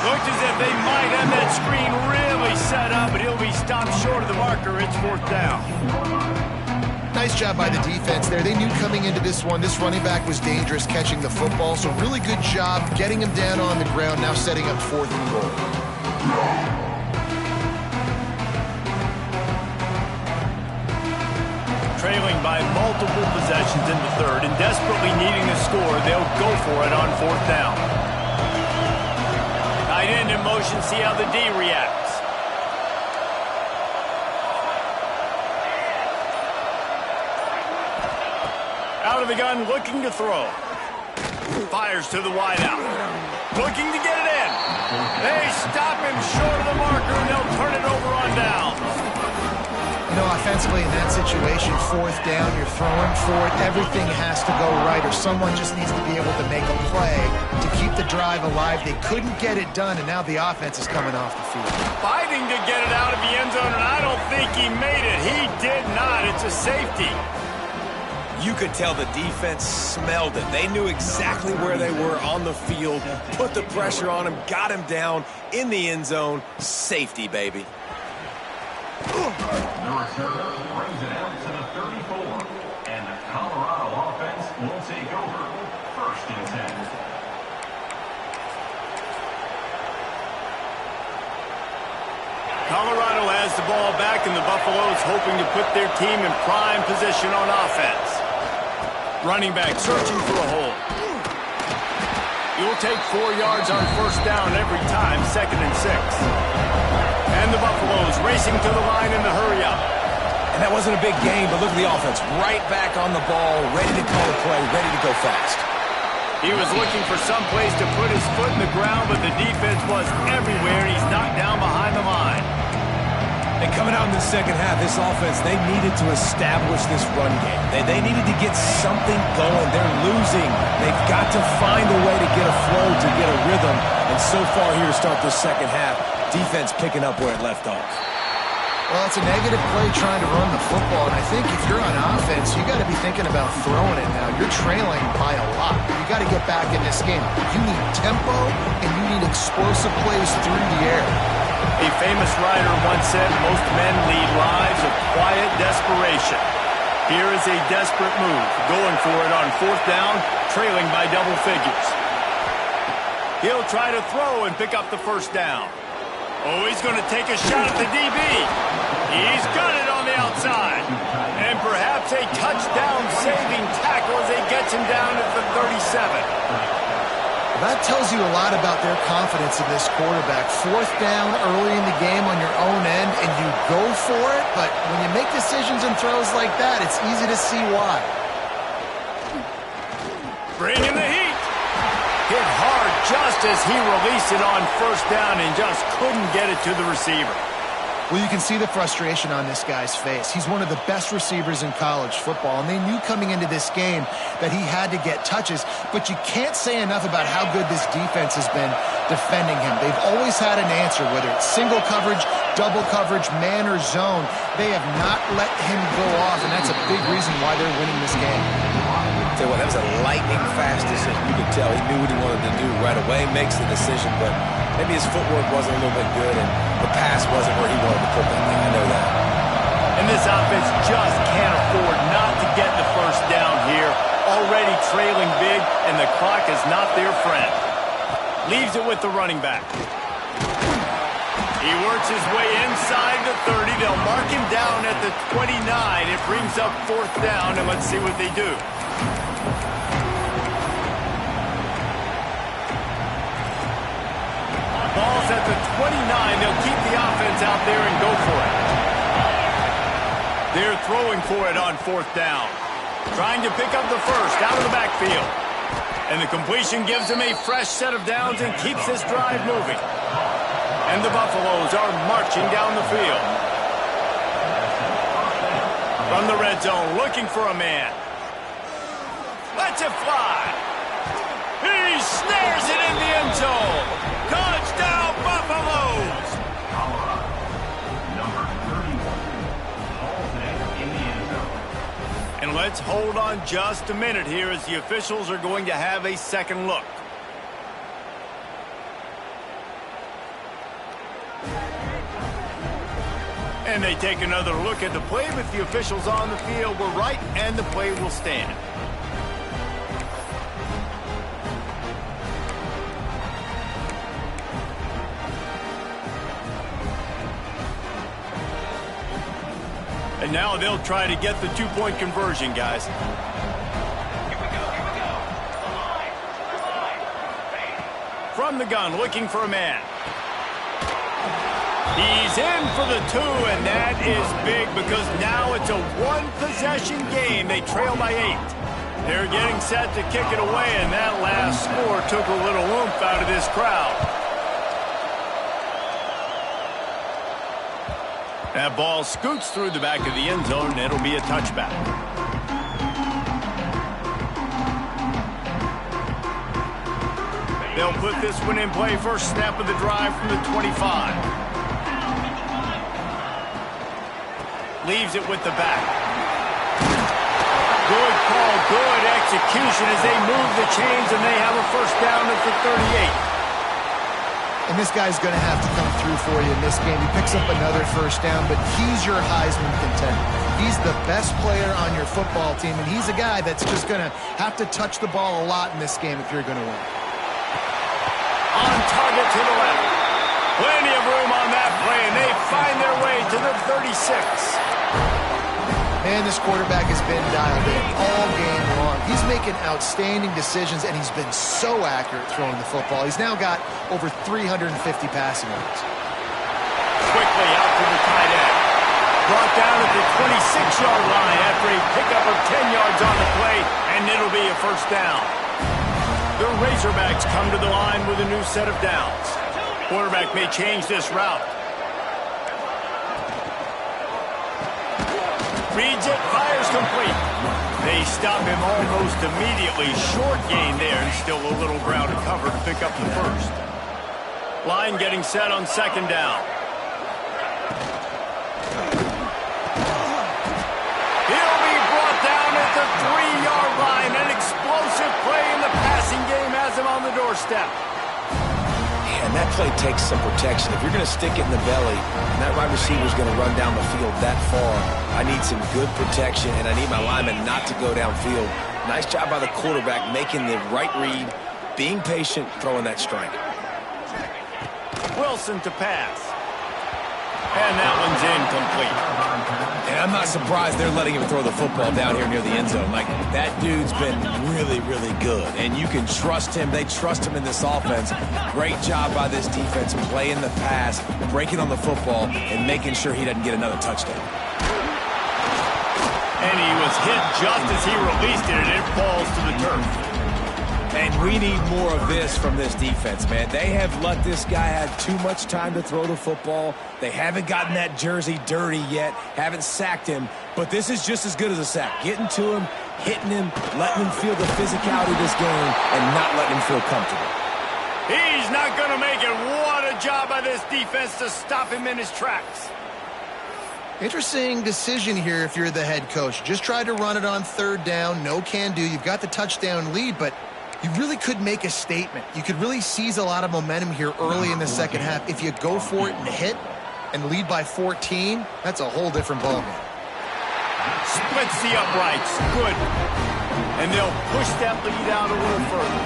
Looks as if they might have that screen really set up, but he'll be stopped short of the marker. It's 4th down. Nice job by the defense there. They knew coming into this one, this running back was dangerous catching the football, so really good job getting him down on the ground, now setting up 4th and goal. Trailing by multiple possessions in the 3rd and desperately needing to score, they'll go for it on 4th down. Tight end in motion, see how the D reacts. Out of the gun, looking to throw. Fires to the wideout. Looking to get it in. They stop him short of the marker, and they'll turn it over on down. You know, offensively in that situation, 4th down, you're throwing for it. Everything has to go right, or someone just needs to be able to make a play to keep the drive alive. They couldn't get it done, and now the offense is coming off the field. Fighting to get it out of the end zone, and I don't think he made it. He did not. It's a safety. You could tell the defense smelled it. They knew exactly where they were on the field, put the pressure on him, got him down in the end zone. Safety, baby. The returner brings it out to the 34, and the Colorado offense will take over 1st and 10. Colorado has the ball back, and the Buffaloes hoping to put their team in prime position on offense. Running back searching for a hole. You'll take 4 yards on 1st down every time, 2nd and 6. And the Buffaloes racing to the line in the hurry up. And that wasn't a big game, but look at the offense. Right back on the ball, ready to call a play, ready to go fast. He was looking for some place to put his foot in the ground, but the defense was everywhere, and he's knocked down behind the line. And coming out in the 2nd half, this offense, they needed to establish this run game. They needed to get something going. They're losing. They've got to find a way to get a flow, to get a rhythm. And so far here to start this 2nd half, defense picking up where it left off. Well, it's a negative play trying to run the football, and I think if you're on offense, you got to be thinking about throwing it now. You're trailing by a lot. You got to get back in this game. You need tempo, and you need explosive plays through the air. A famous writer once said, most men lead lives of quiet desperation. Here is a desperate move, going for it on 4th down, trailing by double figures. He'll try to throw and pick up the 1st down. Oh, he's going to take a shot at the DB. He's got it on the outside. And perhaps a touchdown-saving tackle as he gets him down at the 37. That tells you a lot about their confidence in this quarterback. 4th down early in the game on your own end, and you go for it, but when you make decisions and throws like that, it's easy to see why. Bring in the heat. Hit hard just as he released it on 1st down and just couldn't get it to the receiver. Well, you can see the frustration on this guy's face. He's one of the best receivers in college football, and they knew coming into this game that he had to get touches, but you can't say enough about how good this defense has been defending him. They've always had an answer, whether it's single coverage, double coverage, man or zone. They have not let him go off, and that's a big reason why they're winning this game. Tell you what, that was a lightning-fast decision. You could tell he knew what he wanted to do right away, makes the decision, but maybe his footwork wasn't a little bit good, and the pass wasn't where he wanted to put that thing. I know that. And this offense just can't afford not to get the 1st down here. Already trailing big, and the clock is not their friend. Leaves it with the running back. He works his way inside the 30. They'll mark him down at the 29. It brings up 4th down, and let's see what they do. Ball's at the 29. They'll keep the offense out there and go for it. They're throwing for it on 4th down. Trying to pick up the 1st out of the backfield. And the completion gives them a fresh set of downs and keeps this drive moving. And the Buffaloes are marching down the field. From the red zone, looking for a man. Lets it fly. He snares it in the end zone. Touchdown, Buffaloes! Number 31. In the end zone. And Let's hold on just a minute here as the officials are going to have a second look. And they take another look at the play, but the officials on the field were right, and the play will stand. And now they'll try to get the two-point conversion, guys. From the gun, looking for a man. He's in for the two, and that is big because now it's a one-possession game. They trail by 8. They're getting set to kick it away, and that last score took a little oomph out of this crowd. That ball scoots through the back of the end zone, and it'll be a touchback. They'll put this one in play. First snap of the drive from the 25. Leaves it with the back. Good call, good execution as they move the chains, and they have a first down at the 38. And this guy's going to have to come through for you in this game. He picks up another first down, but he's your Heisman contender. He's the best player on your football team, and he's a guy that's just going to have to touch the ball a lot in this game if you're going to win. On target to the left. Plenty of room on that play, and they find their way to the 36. Man, this quarterback has been dialed in all game long. He's making outstanding decisions, and he's been so accurate throwing the football. He's now got over 350 passing yards. Quickly out to the tight end. Brought down at the 26-yard line after a pickup of 10 yards on the play, and it'll be a first down. The Razorbacks come to the line with a new set of downs. Quarterback may change this route. Reads it, fires complete. They stop him almost immediately. Short gain there, and still a little ground to cover to pick up the first. Line getting set on second down. He'll be brought down at the 3-yard line. An explosive play in the passing game has him on the doorstep. And that play takes some protection. If you're going to stick it in the belly, and that wide receiver is going to run down the field that far, I need some good protection, and I need my lineman not to go downfield. Nice job by the quarterback making the right read, being patient, throwing that strike. Wilson to pass. And that one's incomplete. And I'm not surprised they're letting him throw the football down here near the end zone. Like, that dude's been really, really good. And you can trust him. They trust him in this offense. Great job by this defense playing the pass, breaking on the football, and making sure he doesn't get another touchdown. And he was hit just as he released it, and it falls to the turf. And we need more of this from this defense, man. They have let this guy have too much time to throw the football. They haven't gotten that jersey dirty yet, haven't sacked him. But this is just as good as a sack. Getting to him, hitting him, letting him feel the physicality of this game, and not letting him feel comfortable. He's not going to make it. What a job by this defense to stop him in his tracks. Interesting decision here if you're the head coach. Just tried to run it on third down. No can do. You've got the touchdown lead, but you really could make a statement. You could really seize a lot of momentum here early in the second half. If you go for it and hit and lead by 14, that's a whole different ballgame. Splits the uprights. Good. And they'll push that lead out a little further.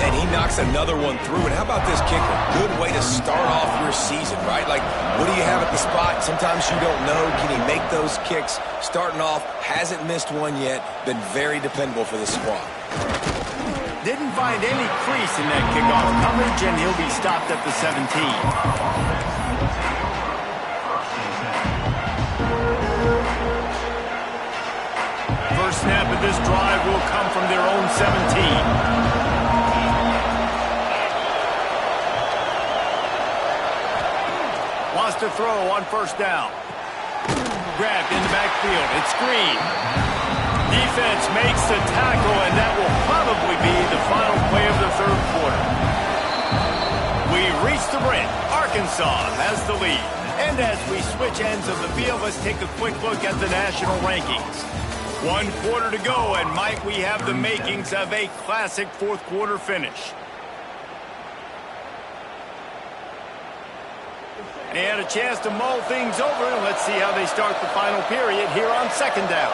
And he knocks another one through. And how about this kicker? Good way to start off your season, right? Like, what do you have at the spot? Sometimes you don't know. Can he make those kicks? Starting off, hasn't missed one yet. Been very dependable for this squad. Didn't find any crease in that kickoff coverage, and he'll be stopped at the 17. First snap of this drive will come from their own 17. Wants to throw on first down. Grabbed in the backfield. It's Green. Defense makes the tackle, and that will probably be the final play of the third quarter. We reach the break. Arkansas has the lead. And as we switch ends of the field, let's take a quick look at the national rankings. 1 quarter to go, and might we have the makings of a classic fourth quarter finish. And a chance to mull things over, and let's see how they start the final period here on second down.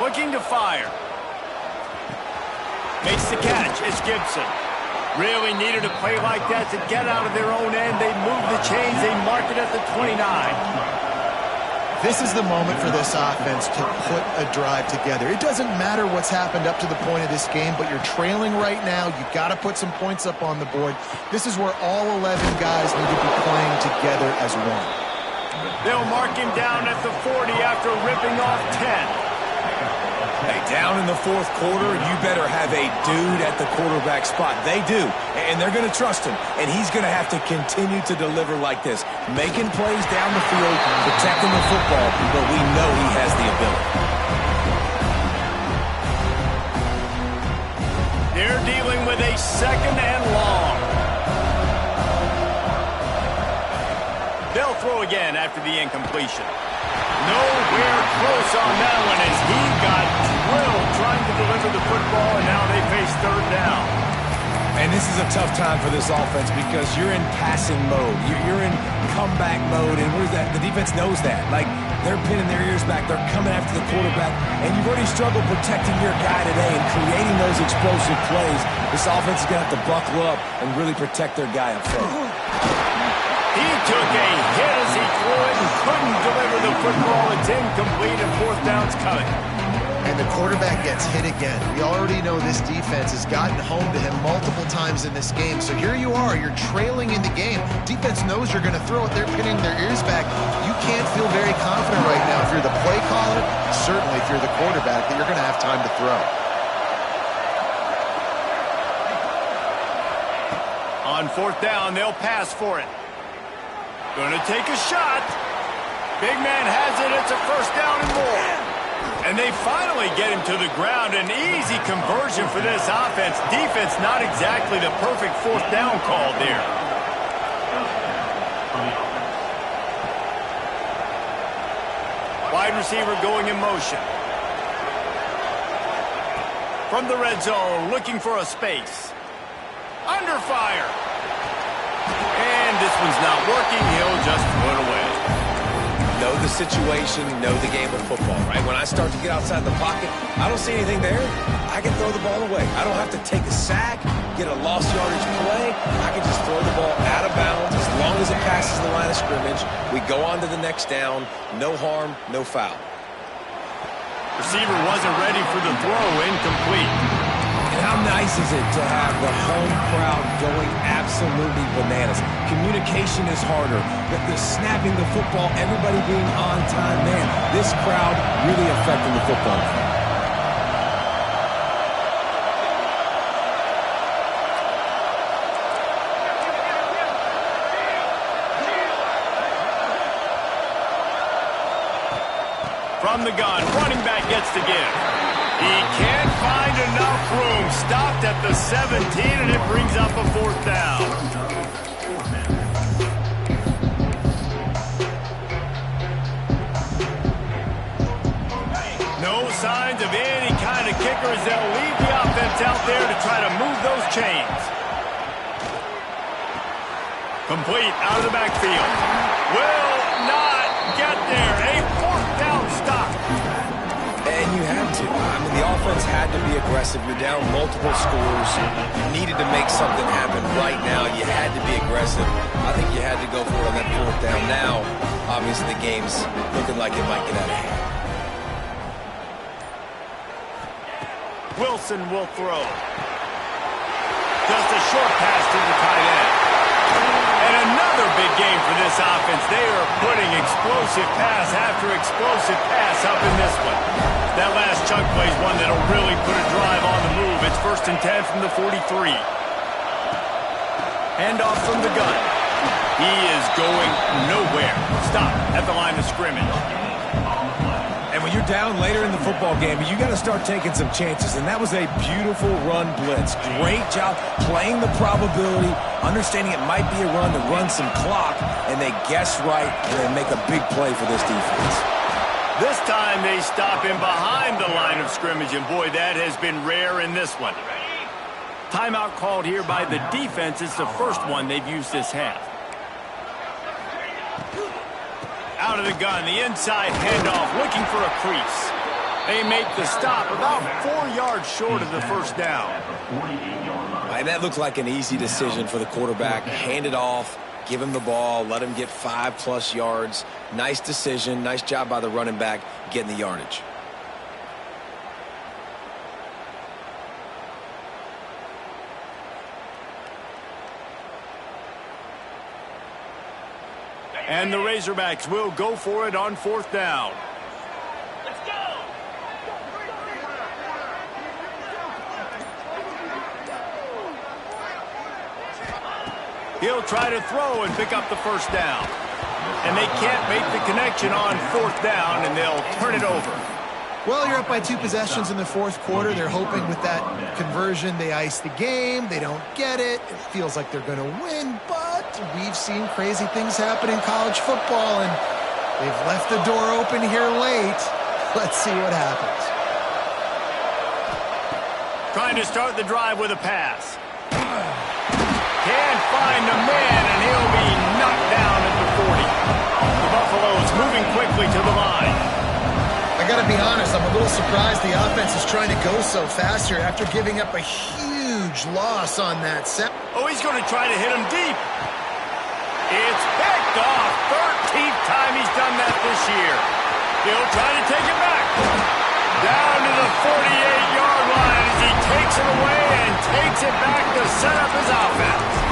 Looking to fire. Makes the catch. It's Gibson. Really needed a play like that to get out of their own end. They move the chains. They mark it at the 29. This is the moment for this offense to put a drive together. It doesn't matter what's happened up to the point of this game, but you're trailing right now. You've got to put some points up on the board. This is where all 11 guys need to be playing together as one. They'll mark him down at the 40 after ripping off 10. Hey, down in the fourth quarter, you better have a dude at the quarterback spot. They do, and they're going to trust him, and he's going to have to continue to deliver like this, making plays down the field, protecting the football, but we know he has the ability. They're dealing with a second and long. They'll throw again after the incompletion. Nowhere close on that one as he got drilled trying to deliver the football, and now they face third down. And this is a tough time for this offense because you're in passing mode. You're in comeback mode, and where's that? The defense knows that. Like, they're pinning their ears back. They're coming after the quarterback, and you've already struggled protecting your guy today and creating those explosive plays. This offense is going to have to buckle up and really protect their guy up front. He took a hit as he threw it and couldn't deliver the football. It's incomplete and fourth down's coming. And the quarterback gets hit again. We already know this defense has gotten home to him multiple times in this game. So here you are, you're trailing in the game. Defense knows you're going to throw it. They're pinning their ears back. You can't feel very confident right now if you're the play caller, certainly if you're the quarterback, that you're going to have time to throw. On fourth down, they'll pass for it. Going to take a shot. Big man has it. It's a first down and more. And they finally get him to the ground. An easy conversion for this offense. Defense not exactly the perfect fourth down call there. Wide receiver going in motion. From the red zone, looking for a space. Under fire. And this one's not working. He'll just throw it away. Know the situation, know the game of football, right? When I start to get outside the pocket, I don't see anything there. I can throw the ball away. I don't have to take a sack, get a lost yardage play. I can just throw the ball out of bounds as long as it passes the line of scrimmage. We go on to the next down. No harm, no foul. Receiver wasn't ready for the throw. Incomplete. And how nice is it to have the home crowd going absolutely bananas? Communication is harder. The snapping the football, everybody being on time. Man, this crowd really affecting the football. From the gun, running back gets to give. He can't find enough room. Stopped at the 17, and it brings up a fourth down. No signs of any kind of kickers. They'll leave the offense out there to try to move those chains. Complete out of the backfield. Will not get there. A fourth down stop. And you had to. I mean, the offense had to be aggressive. You're down multiple scores. You needed to make something happen right now. You had to be aggressive. I think you had to go for it on that fourth down. Now, obviously, the game's looking like it might get out of hand. Wilson will throw. Just a short pass to the tight end. And another big game for this offense. They are putting explosive pass after explosive pass up in this one. That last chunk play is one that'll really put a drive on the move. It's 1st and 10 from the 43. Handoff from the gun. He is going nowhere. Stop at the line of scrimmage. And when you're down later in the football game, you got to start taking some chances. And that was a beautiful run blitz. Great job playing the probability, understanding it might be a run to run some clock, and they guess right and they make a big play for this defense. This time they stop him behind the line of scrimmage, and boy, that has been rare in this one. Timeout called here by the defense. It's the first one they've used this half. Out of the gun, the inside handoff, looking for a crease. They make the stop about 4 yards short of the first down. And that looked like an easy decision for the quarterback. Hand it off, give him the ball, let him get 5+ yards. Nice decision, nice job by the running back getting the yardage. And the Razorbacks will go for it on 4th down. Let's go! He'll try to throw and pick up the first down. And they can't make the connection on 4th down, and they'll turn it over. Well, you're up by 2 possessions in the 4th quarter. They're hoping with that conversion they ice the game. They don't get it. It feels like they're going to win, but we've seen crazy things happen in college football, and they've left the door open here late. Let's see what happens. Trying to start the drive with a pass. Can't find the man, and he'll be knocked down at the 40. The Buffaloes moving quickly to the line. I got to be honest, I'm a little surprised the offense is trying to go so fast here after giving up a huge loss on that set. Oh, he's going to try to hit him deep. It's picked off. 13th time he's done that this year. He'll try to take it back. Down to the 48-yard line as he takes it away and takes it back to set up his offense.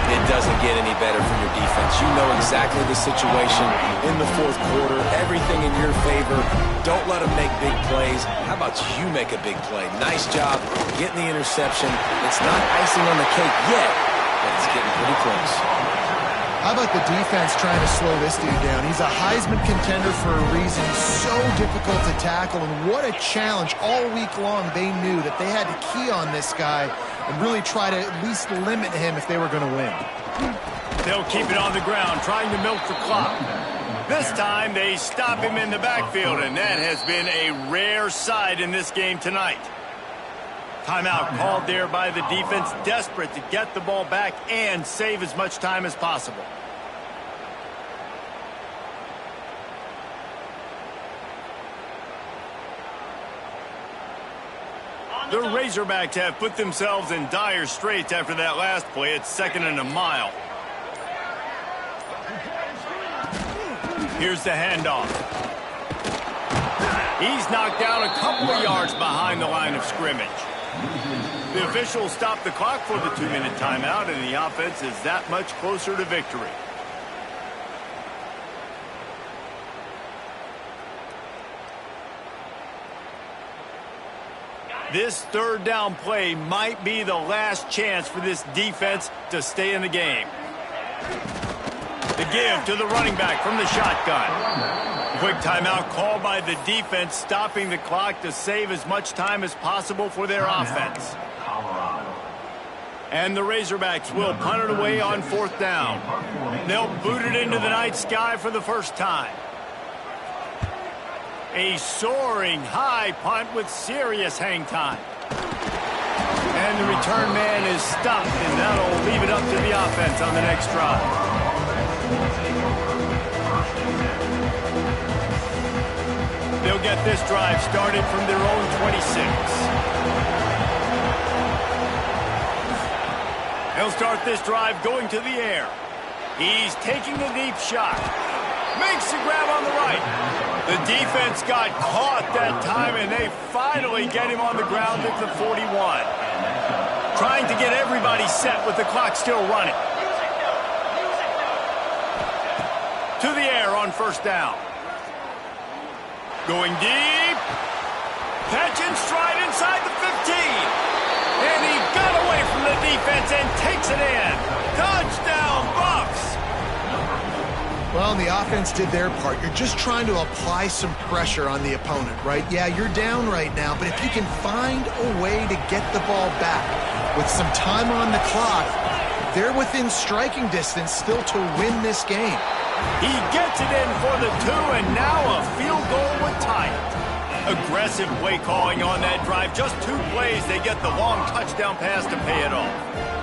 It doesn't get any better from your defense. You know exactly the situation in the 4th quarter. Everything in your favor. Don't let them make big plays. How about you make a big play? Nice job getting the interception. It's not icing on the cake yet, but it's getting pretty close. How about the defense trying to slow this dude down? He's a Heisman contender for a reason. He's so difficult to tackle, and what a challenge. All week long they knew that they had to key on this guy and really try to at least limit him if they were going to win. They'll keep it on the ground, trying to milk the clock. This time they stop him in the backfield, and that has been a rare sight in this game tonight. Timeout called there by the defense, desperate to get the ball back and save as much time as possible. The Razorbacks have put themselves in dire straits after that last play. It's 2nd and a mile. Here's the handoff. He's knocked down a couple of yards behind the line of scrimmage. The officials stop the clock for the 2-minute timeout, and the offense is that much closer to victory. This 3rd down play might be the last chance for this defense to stay in the game. The give to the running back from the shotgun. Quick timeout called by the defense, stopping the clock to save as much time as possible for their offense. And the Razorbacks will punt it away on 4th down. They'll boot it into the night sky for the first time. A soaring high punt with serious hang time. And the return man is stopped, and that'll leave it up to the offense on the next drive. They'll get this drive started from their own 26. They'll start this drive going to the air. He's taking the deep shot. Makes the grab on the right. The defense got caught that time, and they finally get him on the ground at the 41. Trying to get everybody set with the clock still running. To the air on 1st down. Going deep. Catch and stride inside the 15. And he got away from the defense and takes it in. Touchdown, Buffs! Well, the offense did their part. You're just trying to apply some pressure on the opponent, right? Yeah, you're down right now, but if you can find a way to get the ball back with some time on the clock, they're within striking distance still to win this game. He gets it in for the 2, and now a field goal would Aggressive play calling on that drive. Just 2 plays, they get the long touchdown pass to pay it off.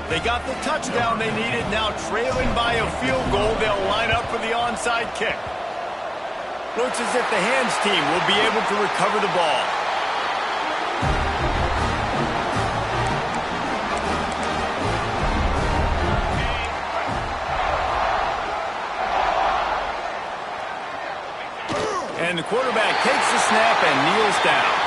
They got the touchdown they needed. Now trailing by a field goal, they'll line up for the onside kick. Looks as if the hands team will be able to recover the ball. And the quarterback takes the snap and kneels down.